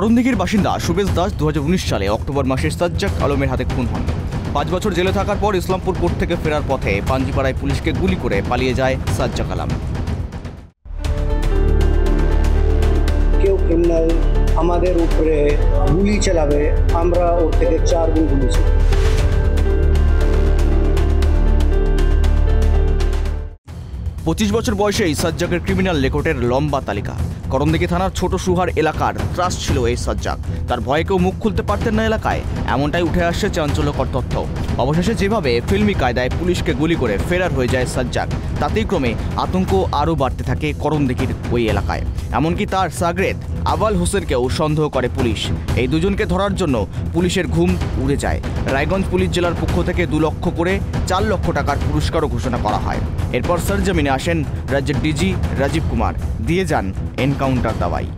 করণদিঘির বাসিন্দা শুভেশ দাস 2019 সালে অক্টোবর মাসে সাজ্জাক আলমের হাতে খুন হন। 5 বছর জেলে থাকার পর ইসলামপুর কোর্ট থেকে ফেরার পথে পাঞ্জিপাড়ায় পুলিশকে গুলি করে পালিয়ে যায় সাজ্জাক আলম। কেউ ক্রিমিনাল আমাদের উপরে গুলি চালাবে, আমরা ওর থেকে 4 গুণ গুলি চালাবো। 25 বছর বয়সেই সাজ্জাকের ক্রিমিনাল রেকর্ডের লম্বা তালিকা। করণদিঘি থানার ছোট সুহার এলাকার ত্রাস ছিল এই সাজ্জাক। তার ভয়ে কেউ মুখ খুলতে পারতেন না এলাকায়, এমনটাই উঠে আসছে চাঞ্চল্যকর তথ্য। অবশেষে যেভাবে ফিল্মি কায়দায় পুলিশকে গুলি করে ফেরার হয়ে যায় সাজ্জাক, তাতেই ক্রমে আতঙ্ক আরও বাড়তে থাকে করণদিঘির ওই এলাকায়। এমনকি তার সাগরেদ আবাল হোসেনকেও সন্দেহ করে পুলিশ। এই দুজনকে ধরার জন্য পুলিশের ঘুম উড়ে যায়। রায়গঞ্জ পুলিশ জেলার পক্ষ থেকে 2 লক্ষ করে 4 লক্ষ টাকার পুরস্কারও ঘোষণা করা হয়। এরপর সরজমিনে আসেন রাজ্যের ডিজি রাজীব কুমার, দিয়ে যান এনকাউন্টার দাওয়াই।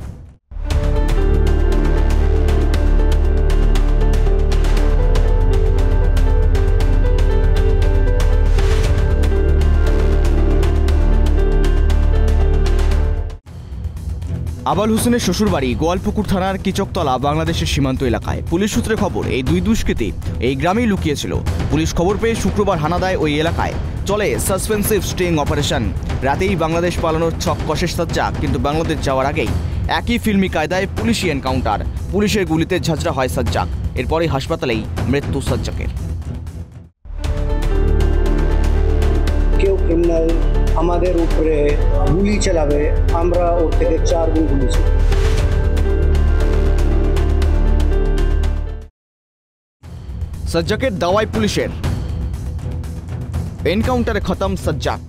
আবাল হোসেনের শ্বশুরবাড়ি গোয়ালপুকুর থানার কিচকতলা বাংলাদেশের সীমান্ত এলাকায়। পুলিশ সূত্রে খবর, এই 2 দুষ্কৃতী এই গ্রামেই লুকিয়েছিল। পুলিশ খবর পেয়ে শুক্রবার হানা দেয় ওই এলাকায়। চলে সাসপেন্সিভ স্টিং অপারেশন। রাতেই বাংলাদেশ পালানোর ছক কষে সাজ্জাক, কিন্তু বাংলাদেশ যাওয়ার আগেই একই ফিল্মি কায়দায় পুলিশি এনকাউন্টার। পুলিশের গুলিতে ঝাঁঝরা হয় সাজ্জাক। এরপরই হাসপাতালেই মৃত্যু সাজ্জাকের। কেউ ক্রিমিনাল আমাদের উপরে গুলি চালাবে, আমরা ওর থেকে 4 গুণ গুলি চালাবো। সাজ্জাকের দাওয়াই পুলিশের। এনকাউন্টারে খতম সাজ্জাক।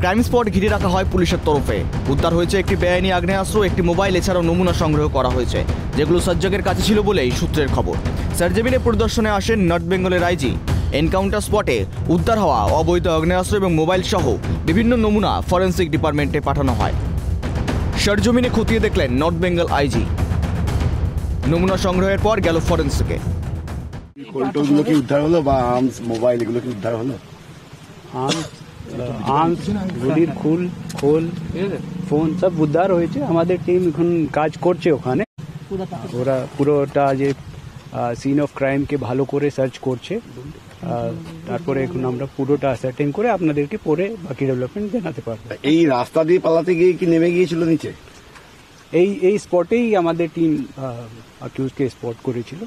ক্রাইম স্পট ঘিরে রাখা হয় পুলিশের তরফে। উদ্ধার হয়েছে একটি বেআইনি আগ্নেয়াস্ত্র, একটি মোবাইল, এছাড়াও নমুনা সংগ্রহ করা হয়েছে, যেগুলো সাজ্জাকের কাছে ছিল বলেই সূত্রের খবর। সরজমিনে পরিদর্শনে আসেন নর্থ বেঙ্গলের আইজি। এনকাউন্টার স্পটে উদ্ধার হওয়া অবৈধ আগ্নেয়াস্ত্র এবং মোবাইল সহ বিভিন্ন নমুনা ফরেন্সিক ডিপার্টমেন্টে পাঠানো হয়। সরজমিনে খতিয়ে দেখলেন নর্থ বেঙ্গল আইজি। নমুনা সংগ্রহের পর গেল ফরেন্সিকে। কোলটোগুলো কি উদ্ধার হলো বা আর্মস মোবাইল এগুলো কি উদ্ধার হলো? আর্মস গুলির খোল ফোন সব উদ্ধার হয়েছে। আমাদের টিম এখন কাজ করছে ওখানে। ওরা পুরোটা যে সিন অফ ক্রাইমকে ভালো করে সার্চ করছে। তারপরে এখন আমরা পুরোটা সার্টেন করে আপনাদেরকে পরে বাকি ডেভেলপমেন্ট জানাতে পারবো। এই রাস্তা দিয়ে পালাতে গিয়ে কি নেমে গিয়েছিল নিচে? এই স্পটেই আমাদের টিম অ্যাকিউজকে স্পট করেছিল।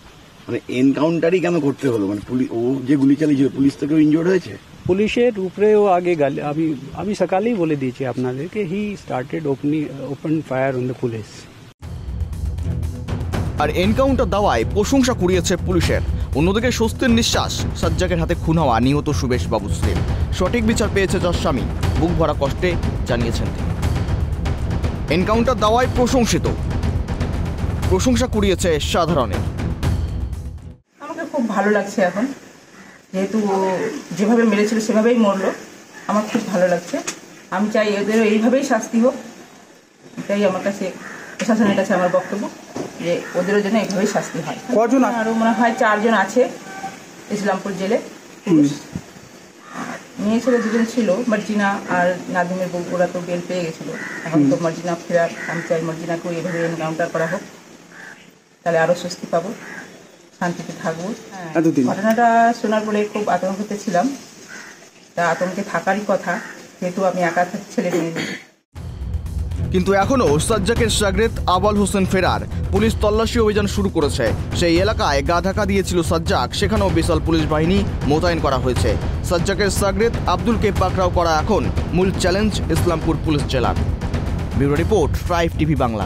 মানে এনকাউন্টারই কেন করতে হলো? মানে ও যে গুলি চালিয়েছিল, পুলিশ তো কেউ ইনজোর্ড হয়েছে? পুলিশের উপরেও আগে আমি সকালেই বলে দিয়েছি আপনাদেরকে, he started open fire on the police. আর এনকাউন্টার দাওয়ায় প্রশংসা কুড়িয়েছে পুলিশের। অন্যদিকে স্বস্তির নিঃশ্বাস সাজ্জাকের হাতে খুন হওয়া নিহত সুবেশ বাবু শ্রীর। সঠিক বিচার পেয়েছে তার স্বামী, বুক ভরা কষ্টে জানিয়েছেন তিনি। এনকাউন্টার দাওয়ায় প্রশংসা কুড়িয়েছে সাধারণের। আমাকে খুব ভালো লাগছে এখন, যেহেতু যেভাবে মেরেছিল সেভাবেই মরলো। আমার খুব ভালো লাগছে। আমি চাই এদেরও এইভাবেই শাস্তি হোক, এটাই আমার কাছে প্রশাসনের কাছে আমার বক্তব্য, যে ওদেরও যেন এইভাবেই শাস্তি হয়। কজন? আরও মনে হয় 4 জন আছে ইসলামপুর জেলে। মেয়ে ছেলে 2 জন ছিল, মার্জিনা আর নাদিমের বউ, ওরা তো বেল পেয়ে গেছিলো। এখন তো মার্জিনা ফেরার, আমি চাই মার্জিনাকেও এইভাবে এনকাউন্টার করা হোক, তাহলে আরও স্বস্তি পাবো, শান্তিতে থাকবো। ঘটনাটা শোনার পরে খুব আতঙ্কিত ছিলাম। তা আতঙ্কে থাকারই কথা, যেহেতু আমি একা ছেলে মেয়ে। কিন্তু এখনও সাজ্জাকের সাগরেদ আবাল হোসেন ফেরার। পুলিশ তল্লাশি অভিযান শুরু করেছে। সেই এলাকায় গা ঢাকা দিয়েছিল সাজ্জাক, সেখানেও বিশাল পুলিশ বাহিনী মোতায়েন করা হয়েছে। সাজ্জাকের সাগরেদ আব্দুলকে পাকড়াও করা এখন মূল চ্যালেঞ্জ ইসলামপুর পুলিশ জেলার। Bureau report, 5 TV Bangla.